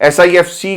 SIFC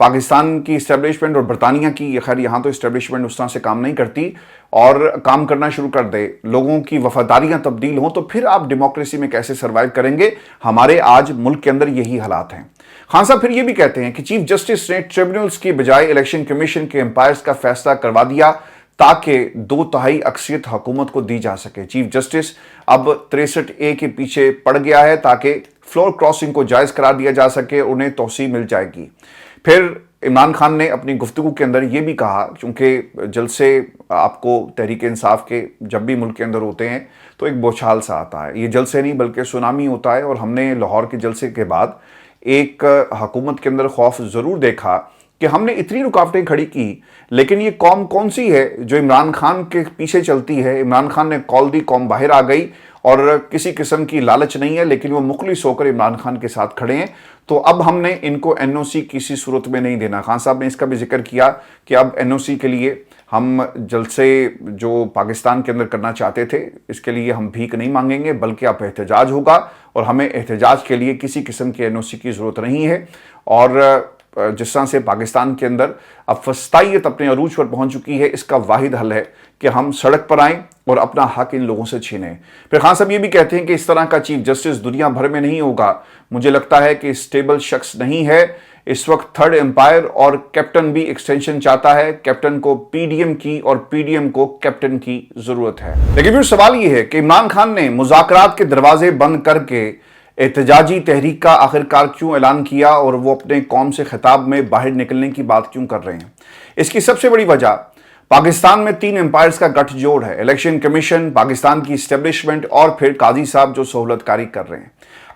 Pakistan کی establishment اور برطانیہ کی، خیر یہاں تو اسٹیبلشمنٹ اس طرح سے کام نہیں کرتی، اور کام کرنا شروع کر دے، لوگوں کی وفاداریاں تبدیل ہوں، تو پھر آپ ڈیموکریسی میں کیسے سروائیو کریں گے؟ ہمارے آج ملک کے اندر یہی حالات ہیں۔ خان صاحب پھر یہ بھی کہتے ہیں کہ چیف جسٹس نے ٹریبونلز کی بجائے الیکشن کمیشن کے امپائرز کا فیصلہ کروا دیا تاکہ 2/3 اکثریت حکومت کو دی جا سکے۔ چیف جسٹس اب 63A کے پیچھے پڑ گیا ہے تاکہ فلور کراسنگ کو جائز قرار دیا جا سکے، انہیں توسیع مل جائے گی۔ پھر عمران خان نے اپنی گفتگو کے اندر یہ بھی کہا، کیونکہ جلسے آپ کو تحریک انصاف کے جب بھی ملک کے اندر ہوتے ہیں تو ایک بوچھال سا آتا ہے، یہ جلسے نہیں بلکہ سونامی ہوتا ہے، اور ہم نے لاہور کے جلسے کے بعد ایک حکومت کے اندر خوف ضرور دیکھا کہ ہم نے اتنی رکاوٹیں کھڑی کی، لیکن یہ قوم کون سی ہے جو عمران خان کے پیچھے چلتی ہے؟ عمران خان نے کال دی، قوم باہر آ گئی، اور کسی قسم کی لالچ نہیں ہے، لیکن وہ مخلص ہو کر عمران خان کے ساتھ کھڑے ہیں۔ تو اب ہم نے ان کو NOC کسی صورت میں نہیں دینا۔ خان صاحب نے اس کا بھی ذکر کیا کہ اب NOC کے لیے ہم جلسے جو پاکستان کے اندر کرنا چاہتے تھے، اس کے لیے ہم بھیک نہیں مانگیں گے، بلکہ اب احتجاج ہوگا، اور ہمیں احتجاج کے لیے کسی قسم کی NOC کی ضرورت نہیں ہے۔ اور جس طرح سے پاکستان کے اندر اب فسطائیت اپنے عروج پر پہنچ چکی ہے، اس کا واحد حل ہے کہ ہم سڑک پر آئیں اور اپنا حق ان لوگوں سے چھینیں۔ پھر خان صاحب یہ بھی کہتے ہیں کہ اس طرح کا چیف جسٹس دنیا بھر میں نہیں ہوگا، مجھے لگتا ہے کہ اسٹیبل شخص نہیں ہے۔ اس وقت تھرڈ امپائر اور کیپٹن بھی ایکسٹینشن چاہتا ہے، کیپٹن کو PDM کی اور PDM کو کیپٹن کی ضرورت ہے۔ لیکن پھر سوال یہ ہے کہ عمران خان نے مذاکرات کے دروازے بند کر کے احتجاجی تحریک کا آخرکار کیوں اعلان کیا، اور وہ اپنے قوم سے خطاب میں باہر نکلنے کی بات کیوں کر رہے ہیں؟ اس کی سب سے بڑی وجہ پاکستان میں 3 امپائرز کا گٹھ جوڑ ہے، الیکشن کمیشن، پاکستان کی اسٹیبلشمنٹ، اور پھر قاضی صاحب جو سہولت کاری کر رہے ہیں۔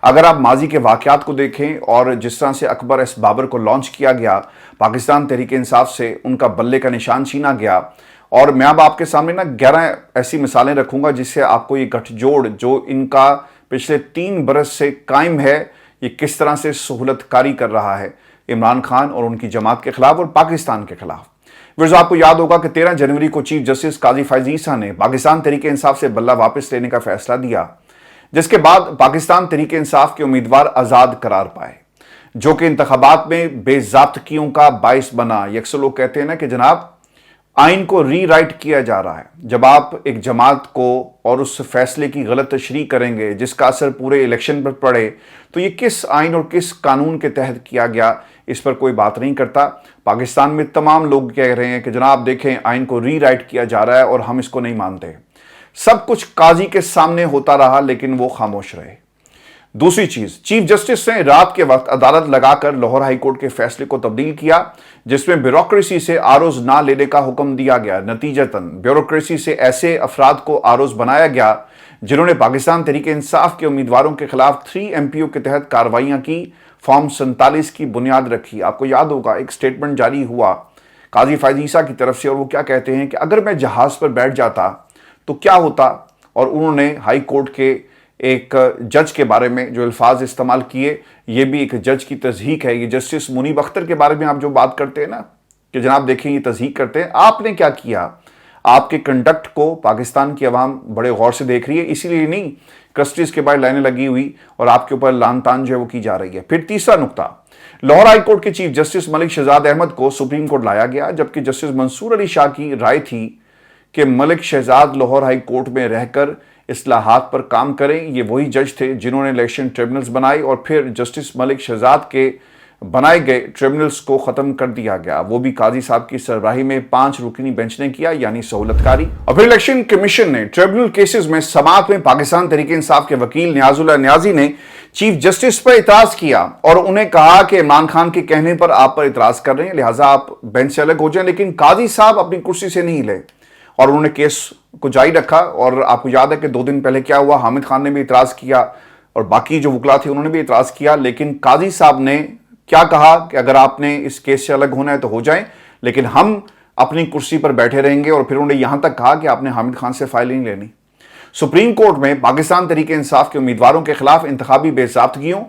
اگر آپ ماضی کے واقعات کو دیکھیں اور جس طرح سے اکبر ایس بابر کو لانچ کیا گیا، پاکستان تحریک انصاف سے ان کا بلے کا نشان چھینا گیا، اور میں اب آپ کے سامنے 11 ایسی مثالیں رکھوں گا جس سے آپ کو یہ گٹھ جوڑ جو ان کا پچھلے 3 برس سے قائم ہے، یہ کس طرح سے سہولت کاری کر رہا ہے عمران خان اور ان کی جماعت کے خلاف اور پاکستان کے خلاف۔ ورز آپ کو یاد ہوگا کہ 13 جنوری کو چیف جسٹس قاضی فائز عیسیٰ نے پاکستان تحریک انصاف سے بلہ واپس لینے کا فیصلہ دیا، جس کے بعد پاکستان تحریک انصاف کے امیدوار آزاد قرار پائے، جو کہ انتخابات میں بے ضابطگیوں کا باعث بنا۔ اکثر لوگ کہتے ہیں نا کہ جناب آئین کو ری رائٹ کیا جا رہا ہے۔ جب آپ ایک جماعت کو اور اس فیصلے کی غلط تشریح کریں گے جس کا اثر پورے الیکشن پر پڑے، تو یہ کس آئین اور کس قانون کے تحت کیا گیا، اس پر کوئی بات نہیں کرتا۔ پاکستان میں تمام لوگ کہہ رہے ہیں کہ جناب دیکھیں آئین کو ری رائٹ کیا جا رہا ہے اور ہم اس کو نہیں مانتے۔ سب کچھ قاضی کے سامنے ہوتا رہا لیکن وہ خاموش رہے۔ دوسری چیز، چیف جسٹس نے رات کے وقت عدالت لگا کر لاہور ہائی کورٹ کے فیصلے کو تبدیل کیا، جس میں بیوروکریسی سے آروز نہ لینے کا حکم دیا گیا۔ نتیجتاً بیوروکریسی سے ایسے افراد کو آروز بنایا گیا جنہوں نے پاکستان تحریک انصاف کے امیدواروں کے خلاف 3 MPO کے تحت کارروائیاں کی، فارم 47 کی بنیاد رکھی۔ آپ کو یاد ہوگا ایک سٹیٹمنٹ جاری ہوا قاضی فائز عیسیٰ کی طرف سے، اور وہ کیا کہتے ہیں کہ اگر میں جہاز پر بیٹھ جاتا تو کیا ہوتا، اور انہوں نے ہائی کورٹ کے ایک جج کے بارے میں جو الفاظ استعمال کیے، یہ بھی ایک جج کی تضحیک ہے۔ یہ جسٹس منیب اختر کے بارے میں آپ جو بات کرتے ہیں نا کہ جناب دیکھیں یہ تضحیک کرتے ہیں، آپ نے کیا کیا؟ آپ کے کنڈکٹ کو پاکستان کی عوام بڑے غور سے دیکھ رہی ہے، اسی لیے نہیں کسٹڈیز کے باہر لائنیں لگی ہوئی اور آپ کے اوپر لان تان جو ہے وہ کی جا رہی ہے۔ پھر تیسرا نقطہ، لاہور ہائی کورٹ کے چیف جسٹس ملک شہزاد احمد کو سپریم کورٹ لایا گیا، جبکہ جسٹس منصور علی شاہ کی رائے تھی کہ ملک شہزاد لاہور ہائی کورٹ میں رہ کر اصلاحات پر کام کریں۔ یہ وہی جج تھے جنہوں نے الیکشن ٹریبونلز بنائی، اور پھر جسٹس ملک شہزاد کے بنائے گئے ٹریبونلز کو ختم کر دیا گیا، وہ بھی قاضی صاحب کی سربراہی میں 5 رکنی بینچ نے کیا، یعنی سہولت کاری۔ اور پھر الیکشن کمیشن نے ٹریبونل کیسز میں سماعت میں پاکستان تحریک انصاف کے وکیل نیاز اللہ نیازی نے چیف جسٹس پر اعتراض کیا اور انہیں کہا کہ عمران خان کے کہنے پر آپ پر اعتراض کر رہے ہیں، لہٰذا آپ بینچ سے الگ ہو جائیں، لیکن قاضی صاحب اپنی کرسی سے نہیں ہلے اور انہوں نے کیس کو جاری رکھا۔ اور آپ کو یاد ہے کہ 2 دن پہلے کیا ہوا، حامد خان نے بھی اعتراض کیا اور باقی جو وکلا تھے انہوں نے بھی اعتراض کیا، لیکن قاضی صاحب نے کیا کہا کہ اگر آپ نے اس کیس سے الگ ہونا ہے تو ہو جائیں، لیکن ہم اپنی کرسی پر بیٹھے رہیں گے۔ اور پھر انہوں نے یہاں تک کہا کہ آپ نے حامد خان سے فائل نہیں لینی۔ سپریم کورٹ میں پاکستان تحریک انصاف کے امیدواروں کے خلاف انتخابی بے ضابطگیوں،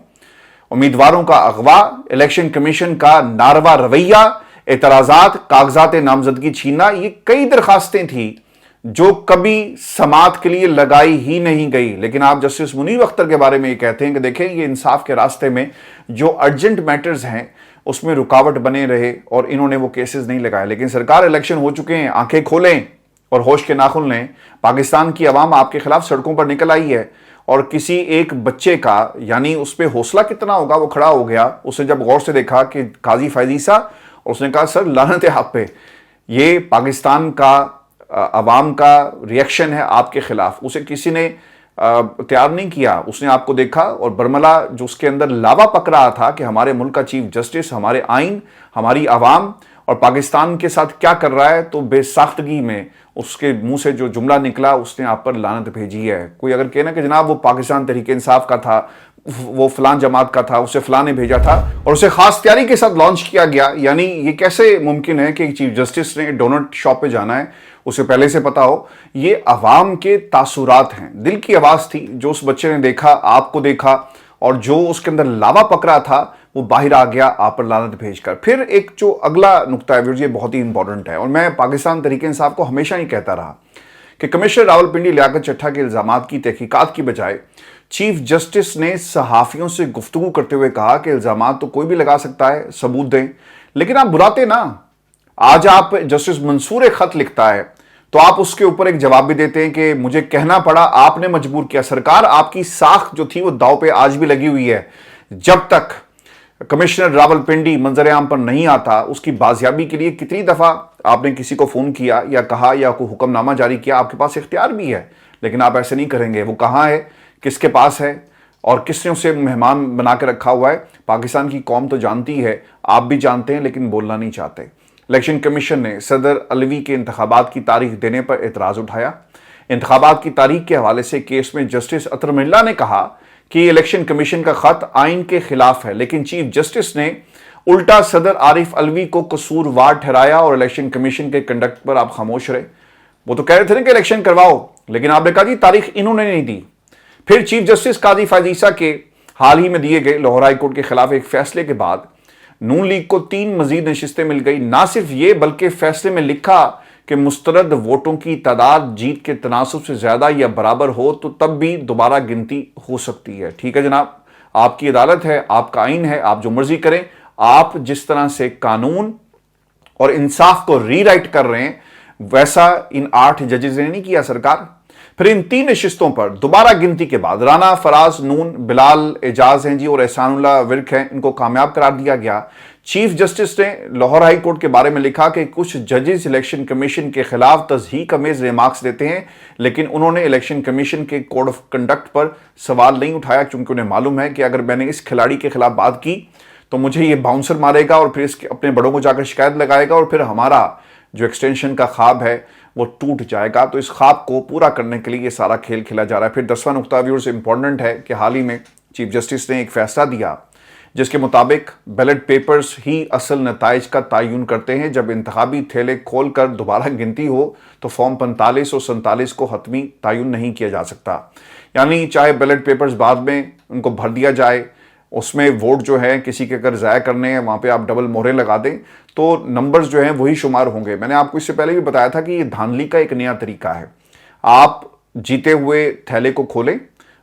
امیدواروں کا اغوا، الیکشن کمیشن کا ناروا رویہ، اعتراضات، کاغذات نامزدگی چھیننا، یہ کئی درخواستیں تھیں جو کبھی سماعت کے لیے لگائی ہی نہیں گئی۔ لیکن آپ جسٹس منیب اختر کے بارے میں یہ کہتے ہیں کہ دیکھیں یہ انصاف کے راستے میں جو ارجنٹ میٹرز ہیں اس میں رکاوٹ بنے رہے اور انہوں نے وہ کیسز نہیں لگائے. لیکن سرکار الیکشن ہو چکے ہیں, آنکھیں کھولیں اور ہوش کے ناخن لیں. پاکستان کی عوام آپ کے خلاف سڑکوں پر نکل آئی ہے, اور کسی ایک بچے کا, یعنی اس پہ حوصلہ کتنا ہوگا, وہ کھڑا ہو گیا. اس نے جب غور سے دیکھا کہ قاضی فیض عیسیٰ, اور اس نے کہا سر لعنت ہے آپ پہ. یہ پاکستان کا عوام کا ریئیکشن ہے آپ کے خلاف. اسے کسی نے تیار نہیں کیا. اس نے آپ کو دیکھا اور برملا جو اس کے اندر لاوا پک رہا تھا کہ ہمارے ملک کا چیف جسٹس, ہمارے آئین, ہماری عوام اور پاکستان کے ساتھ کیا کر رہا ہے, تو بے ساختگی میں اس کے منہ سے جو جملہ نکلا اس نے آپ پر لعنت بھیجی ہے. کوئی اگر کہنا کہ جناب وہ پاکستان تحریک انصاف کا تھا, وہ فلان جماعت کا تھا, اسے فلاں نے بھیجا تھا اور اسے خاص تیاری کے ساتھ لانچ کیا گیا, یعنی یہ کیسے ممکن ہے کہ چیف جسٹس نے ڈونلڈ شاپ پہ جانا ہے, اسے پہلے سے پتا ہو. یہ عوام کے تاثرات ہیں, دل کی آواز تھی جو اس بچے نے دیکھا, آپ کو دیکھا, اور جو اس کے اندر لاوا پکڑا تھا وہ باہر آ گیا آپ پر لعنت بھیج کر. پھر ایک جو اگلا نقطہ ہے یہ بہت ہی امپورٹنٹ ہے, اور میں پاکستان تحریک انصاف کو ہمیشہ ہی کہتا رہا کہ کمشنر راولپنڈی لیاقت چٹھا کے الزامات کی تحقیقات کی بجائے چیف جسٹس نے صحافیوں سے گفتگو کرتے ہوئے کہا کہ الزامات تو کوئی بھی لگا سکتا ہے, ثبوت دیں, لیکن آپ بلاتے نا. آج آپ جسٹس منصور ایک خط لکھتا ہے تو آپ اس کے اوپر ایک جواب بھی دیتے ہیں کہ مجھے کہنا پڑا, آپ نے مجبور کیا. سرکار آپ کی ساکھ جو تھی وہ داؤ پہ آج بھی لگی ہوئی ہے. جب تک کمشنر راولپنڈی منظر عام پر نہیں آتا, اس کی بازیابی کے لیے کتنی دفعہ آپ نے کسی کو فون کیا یا کہا یا کوئی حکم نامہ جاری کیا, آپ کے پاس اختیار بھی ہے, لیکن آپ ایسے نہیں کریں گے. وہ کہاں ہے, کس کے پاس ہے, اور کس نے اسے مہمان بنا کے رکھا ہوا ہے, پاکستان کی قوم تو جانتی ہے, آپ بھی جانتے ہیں, لیکن بولنا نہیں چاہتے. الیکشن کمیشن نے صدر علوی کے انتخابات کی تاریخ دینے پر اعتراض اٹھایا. انتخابات کی تاریخ کے حوالے سے کیس میں جسٹس اطہر ملا نے کہا کہ الیکشن کمیشن کا خط آئین کے خلاف ہے, لیکن چیف جسٹس نے الٹا صدر عارف علوی کو قصوروار ٹھہرایا اور الیکشن کمیشن کے کنڈکٹ پر آپ خاموش رہے. وہ تو کہہ رہے تھے نا کہ الیکشن کرواؤ, لیکن آپ نے کہا جی تاریخ انہوں نے نہیں دی. پھر چیف جسٹس قاضی فیض عیسیٰ کے حال ہی میں دیے گئے لاہور ہائی کورٹ کے خلاف ایک فیصلے کے بعد نون لیگ کو 3 مزید نشستیں مل گئی. نہ صرف یہ بلکہ فیصلے میں لکھا کہ مسترد ووٹوں کی تعداد جیت کے تناسب سے زیادہ یا برابر ہو تو تب بھی دوبارہ گنتی ہو سکتی ہے. ٹھیک ہے جناب, آپ کی عدالت ہے, آپ کا آئین ہے, آپ جو مرضی کریں. آپ جس طرح سے قانون اور انصاف کو ری رائٹ کر رہے ہیں ویسا ان 8 ججز نے نہیں کیا سرکار. پھر ان 3 نشستوں پر دوبارہ گنتی کے بعد رانا فراز نون, بلال اعجاز ہیں جی اور احسان اللہ ورک ہیں, ان کو کامیاب قرار دیا گیا. چیف جسٹس نے لاہور ہائی کورٹ کے بارے میں لکھا کہ کچھ ججز الیکشن کمیشن کے خلاف تضحیک امیز ریمارکس دیتے ہیں, لیکن انہوں نے الیکشن کمیشن کے کوڈ آف کنڈکٹ پر سوال نہیں اٹھایا, کیونکہ انہیں معلوم ہے کہ اگر میں نے اس کھلاڑی کے خلاف بات کی تو مجھے یہ باؤنسر مارے گا اور پھر اپنے بڑوں کو جا کر شکایت لگائے گا, اور پھر ہمارا جو ایکسٹینشن کا خواب ہے وہ ٹوٹ جائے گا. تو اس خواب کو پورا کرنے کے لیے یہ سارا کھیل کھیلا جا رہا ہے. پھر 10واں نقطہ ویورز امپورٹنٹ ہے کہ حال ہی میں چیف جسٹس نے ایک فیصلہ دیا جس کے مطابق بیلٹ پیپرز ہی اصل نتائج کا تعین کرتے ہیں. جب انتخابی تھیلے کھول کر دوبارہ گنتی ہو تو فارم 45 اور 47 کو حتمی تعین نہیں کیا جا سکتا. یعنی چاہے بیلٹ پیپرز بعد میں ان کو بھر دیا جائے, اس میں ووٹ جو ہے کسی کے اگر ضائع کرنے ہیں وہاں پہ آپ ڈبل مہرے لگا دیں تو نمبرز جو ہیں وہی شمار ہوں گے. میں نے آپ کو اس سے پہلے بھی بتایا تھا کہ یہ دھاندلی کا ایک نیا طریقہ ہے. آپ جیتے ہوئے تھیلے کو کھولیں,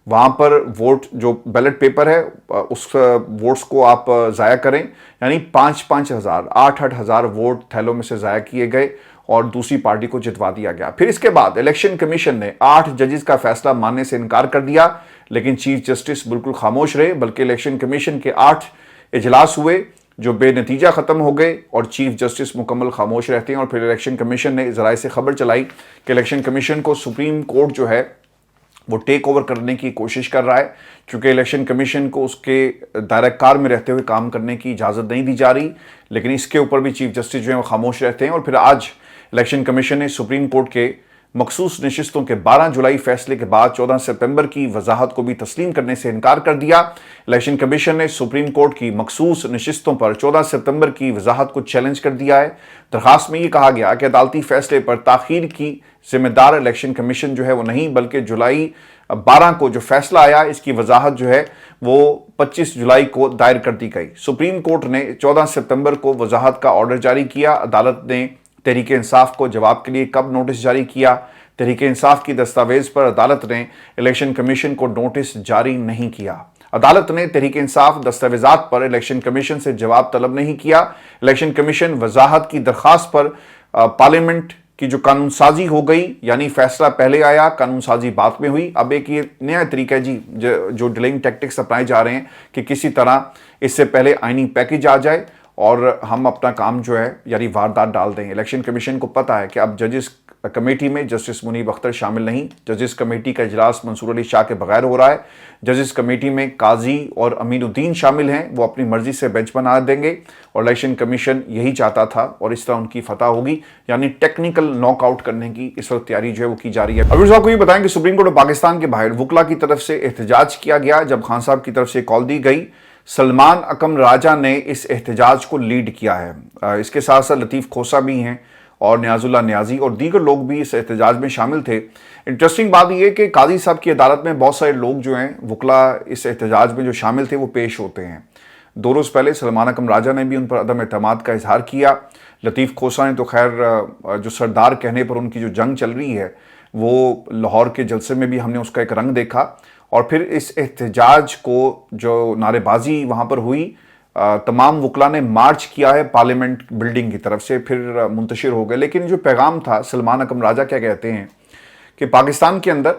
وہاں پر ووٹ جو بیلٹ پیپر ہے اس ووٹس کو آپ ضائع کریں, یعنی 5-5 ہزار 8-8 ہزار ووٹ تھیلوں میں سے ضائع کیے گئے اور دوسری پارٹی کو جتوا دیا گیا. پھر اس کے بعد الیکشن کمیشن نے 8 ججز کا فیصلہ ماننے سے انکار کر دیا, لیکن چیف جسٹس بالکل خاموش رہے, بلکہ الیکشن کمیشن کے 8 اجلاس ہوئے جو بے نتیجہ ختم ہو گئے اور چیف جسٹس مکمل خاموش رہتے ہیں. اور پھر الیکشن کمیشن نے ذرائع سے خبر چلائی کہ الیکشن کمیشن کو سپریم کورٹ جو ہے وہ ٹیک اوور کرنے کی کوشش کر رہا ہے, کیونکہ الیکشن کمیشن کو اس کے دائرہ کار میں رہتے ہوئے کام کرنے کی اجازت نہیں دی جا رہی. لیکن اس کے اوپر بھی چیف جسٹس جو ہیں وہ خاموش رہتے ہیں. اور پھر آج الیکشن کمیشن نے سپریم کورٹ کے مخصوص نشستوں کے 12 جولائی فیصلے کے بعد 14 سپتمبر کی وضاحت کو بھی تسلیم کرنے سے انکار کر دیا. الیکشن کمیشن نے سپریم کورٹ کی مخصوص نشستوں پر 14 سپتمبر کی وضاحت کو چیلنج کر دیا ہے. درخواست میں یہ کہا گیا کہ عدالتی فیصلے پر تاخیر کی ذمہ دار الیکشن کمیشن جو ہے وہ نہیں, بلکہ جولائی 12 کو جو فیصلہ آیا اس کی وضاحت جو ہے وہ 25 جولائی کو دائر کر دی گئی. سپریم کورٹ نے 14 سپتمبر کو وضاحت کا آرڈر جاری کیا. عدالت نے تحریک انصاف کو جواب کے لیے کب نوٹس جاری کیا؟ تحریک انصاف کی دستاویز پر عدالت نے الیکشن کمیشن کو نوٹس جاری نہیں کیا. عدالت نے تحریک انصاف دستاویزات پر الیکشن کمیشن سے جواب طلب نہیں کیا۔ الیکشن کمیشن وضاحت کی درخواست پر پارلیمنٹ کی جو قانون سازی ہو گئی، یعنی فیصلہ پہلے آیا، قانون سازی بعد میں ہوئی۔ اب ایک یہ نیا طریقہ ہے جی جو ڈیلنگ ٹیکٹکس اپنائے جا رہے ہیں کہ کسی طرح اس سے پہلے آئینی پیکج آ جائے اور ہم اپنا کام جو ہے یعنی واردات ڈال دیں۔ الیکشن کمیشن کو پتا ہے کہ اب ججز کمیٹی میں جسٹس منیب اختر شامل نہیں، ججز کمیٹی کا اجلاس منصور علی شاہ کے بغیر ہو رہا ہے۔ ججز کمیٹی میں قاضی اور امین الدین شامل ہیں، وہ اپنی مرضی سے بینچ بنا دیں گے اور الیکشن کمیشن یہی چاہتا تھا اور اس طرح ان کی فتح ہوگی، یعنی ٹیکنیکل ناک آؤٹ کرنے کی اس وقت تیاری جو ہے وہ کی جا رہی ہے۔ اب آپ کو یہ بتائیں کہ سپریم کورٹ آف پاکستان کے باہر وکلا کی طرف سے احتجاج کیا گیا جب خان صاحب کی طرف سے کال دی گئی۔ سلمان اکم راجہ نے اس احتجاج کو لیڈ کیا ہے، اس کے ساتھ ساتھ لطیف کھوسہ بھی ہیں اور نیاز اللہ نیازی اور دیگر لوگ بھی اس احتجاج میں شامل تھے۔ انٹرسٹنگ بات یہ ہے کہ قاضی صاحب کی عدالت میں بہت سارے لوگ جو ہیں وکلا اس احتجاج میں جو شامل تھے وہ پیش ہوتے ہیں۔ 2 روز پہلے سلمان اکم راجہ نے بھی ان پر عدم اعتماد کا اظہار کیا۔ لطیف کھوسہ نے تو خیر جو سردار کہنے پر ان کی جو جنگ چل رہی ہے وہ لاہور کے جلسے میں بھی ہم نے اس کا ایک رنگ دیکھا، اور پھر اس احتجاج کو جو نعرے بازی وہاں پر ہوئی، تمام وکلا نے مارچ کیا ہے پارلیمنٹ بلڈنگ کی طرف سے، پھر منتشر ہو گئے۔ لیکن جو پیغام تھا، سلمان اکم راجہ کیا کہتے ہیں کہ پاکستان کے اندر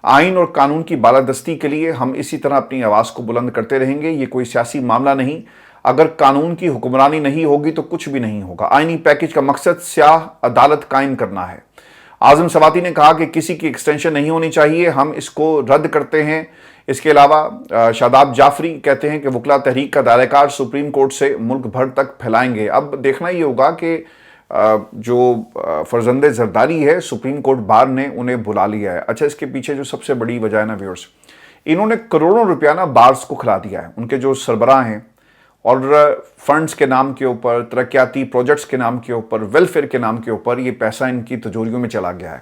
آئین اور قانون کی بالادستی کے لیے ہم اسی طرح اپنی آواز کو بلند کرتے رہیں گے، یہ کوئی سیاسی معاملہ نہیں، اگر قانون کی حکمرانی نہیں ہوگی تو کچھ بھی نہیں ہوگا۔ آئینی پیکج کا مقصد سیاہ عدالت قائم کرنا ہے۔ اعظم سواتی نے کہا کہ کسی کی ایکسٹینشن نہیں ہونی چاہیے، ہم اس کو رد کرتے ہیں۔ اس کے علاوہ شاداب جعفری کہتے ہیں کہ وکلا تحریک کا دائرہ کار سپریم کورٹ سے ملک بھر تک پھیلائیں گے۔ اب دیکھنا یہ ہوگا کہ جو فرزند زرداری ہے، سپریم کورٹ بار نے انہیں بلا لیا ہے۔ اچھا، اس کے پیچھے جو سب سے بڑی وجہ ہے نا ویورز، انہوں نے کروڑوں روپیہ نا بارز کو کھلا دیا ہے۔ ان کے جو سربراہ ہیں اور فنڈز کے نام کے اوپر، ترقیاتی پروجیکٹس کے نام کے اوپر، ویلفیئر کے نام کے اوپر یہ پیسہ ان کی تجوریوں میں چلا گیا ہے۔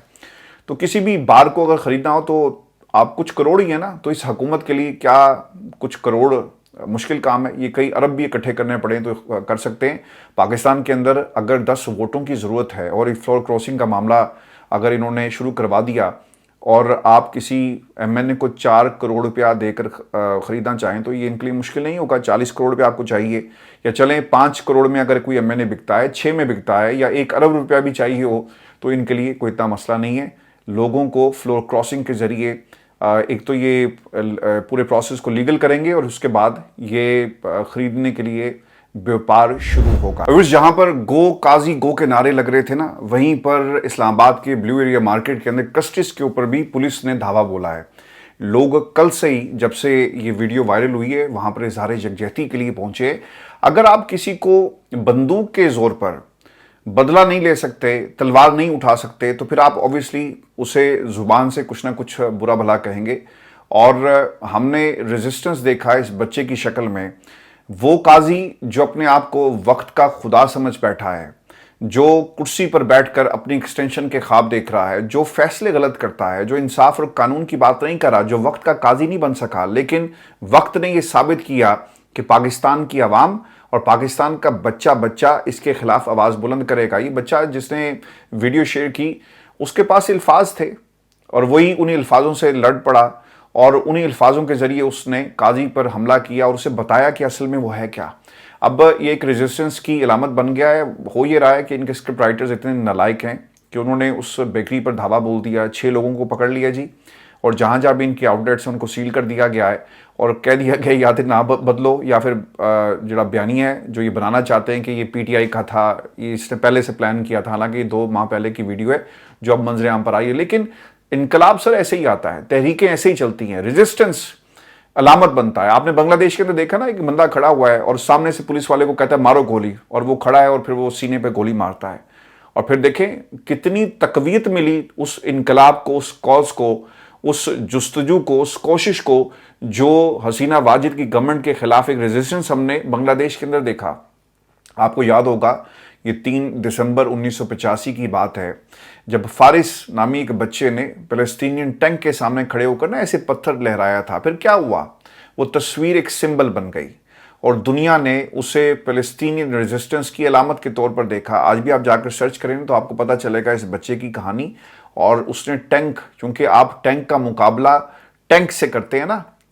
تو کسی بھی بار کو اگر خریدنا ہو تو آپ کچھ کروڑ ہی ہیں نا، تو اس حکومت کے لیے کیا کچھ کروڑ مشکل کام ہے؟ یہ کئی ارب بھی اکٹھے کرنے پڑیں تو کر سکتے ہیں۔ پاکستان کے اندر اگر 10 ووٹوں کی ضرورت ہے اور فلور کراسنگ کا معاملہ اگر انہوں نے شروع کروا دیا اور آپ کسی ایم این اے کو 4 کروڑ روپیہ دے کر خریدنا چاہیں تو یہ ان کے لیے مشکل نہیں ہوگا۔ 40 کروڑ روپیہ آپ کو چاہیے، یا چلیں 5 کروڑ میں اگر کوئی ایم این اے بکتا ہے، 6 میں بکتا ہے، یا 1 ارب روپیہ بھی چاہیے ہو تو ان کے لیے کوئی اتنا مسئلہ نہیں ہے۔ لوگوں کو فلور کراسنگ کے ذریعے ایک تو یہ پورے پروسیس کو لیگل کریں گے اور اس کے بعد یہ خریدنے کے لیے بیوپار شروع ہوگا۔ جہاں پر گو قاضی گو کے نعرے لگ رہے تھے نا، وہیں پر اسلام آباد کے بلیو ایریا مارکیٹ کے اندر کسٹس کے اوپر بھی پولیس نے دھاوا بولا ہے۔ لوگ کل سے ہی جب سے یہ ویڈیو وائرل ہوئی ہے وہاں پر اظہار یکجہتی کے لیے پہنچے۔ اگر آپ کسی کو بندوق کے زور پر بدلہ نہیں لے سکتے، تلوار نہیں اٹھا سکتے، تو پھر آپ اوبویسلی اسے زبان سے کچھ نہ کچھ برا بھلا کہیں گے۔ اور ہم نے ریزسٹنس دیکھا اس بچے کی شکل میں۔ وہ قاضی جو اپنے آپ کو وقت کا خدا سمجھ بیٹھا ہے، جو کرسی پر بیٹھ کر اپنی ایکسٹینشن کے خواب دیکھ رہا ہے، جو فیصلے غلط کرتا ہے، جو انصاف اور قانون کی بات نہیں کر رہا، جو وقت کا قاضی نہیں بن سکا، لیکن وقت نے یہ ثابت کیا کہ پاکستان کی عوام اور پاکستان کا بچہ اس کے خلاف آواز بلند کرے گا۔ یہ بچہ جس نے ویڈیو شیئر کی، اس کے پاس الفاظ تھے اور وہی انہی الفاظوں سے لڑ پڑا اور انہی الفاظوں کے ذریعے اس نے قاضی پر حملہ کیا اور اسے بتایا کہ اصل میں وہ ہے کیا۔ اب یہ ایک ریزسٹنس کی علامت بن گیا ہے۔ ہو یہ رہا ہے کہ ان کے اسکرپٹ رائٹرز اتنے نالائق ہیں کہ انہوں نے اس بیکری پر دھاوا بول دیا، 6 لوگوں کو پکڑ لیا جی، اور جہاں جہاں بھی ان کے آؤٹ لیٹس ہیں ان کو سیل کر دیا گیا ہے اور کہہ دیا گیا یا تو نہ بدلو، یا پھر جڑا بیانیہ ہے جو یہ بنانا چاہتے ہیں کہ یہ پی ٹی آئی کا تھا، یہ اس نے پہلے سے پلان کیا تھا، حالانکہ یہ 2 ماہ پہلے کی ویڈیو ہے جو اب منظر عام پر آئی ہے۔ لیکن انقلاب سر ایسے ہی آتا ہے، تحریکیں ایسے ہی چلتی ہیں، ریزسٹنس علامت بنتا ہے۔ آپ نے بنگلہ دیش کے اندر دیکھا نا، ایک بندہ کھڑا ہوا ہے اور سامنے سے پولیس والے کو کہتا ہے مارو گولی، اور وہ کھڑا ہے اور پھر وہ سینے پہ گولی مارتا ہے۔ اور پھر دیکھیں کتنی تقویت ملی اس انقلاب کو، اس کاز کو، اس جستجو کو، اس کوشش کو، جو حسینہ واجد کی گورنمنٹ کے خلاف ایک ریزسٹنس ہم نے بنگلہ دیش کے اندر دیکھا۔ آپ کو یاد ہوگا یہ 3 دسمبر 1985 کی بات ہے، جب فارس نامی ایک بچے نے فلسطینین ٹینک کے سامنے کھڑے ہو کر نا ایسے پتھر لہرایا تھا۔ پھر کیا ہوا؟ وہ تصویر ایک سمبل بن گئی اور دنیا نے اسے فلسطینین ریزسٹنس کی علامت کے طور پر دیکھا۔ آج بھی آپ جا کر سرچ کریں تو آپ کو پتہ چلے گا اس بچے کی کہانی، اور اس نے ٹینک، چونکہ آپ ٹینک کا مقابلہ ٹینک سے کرتے ہیں نا،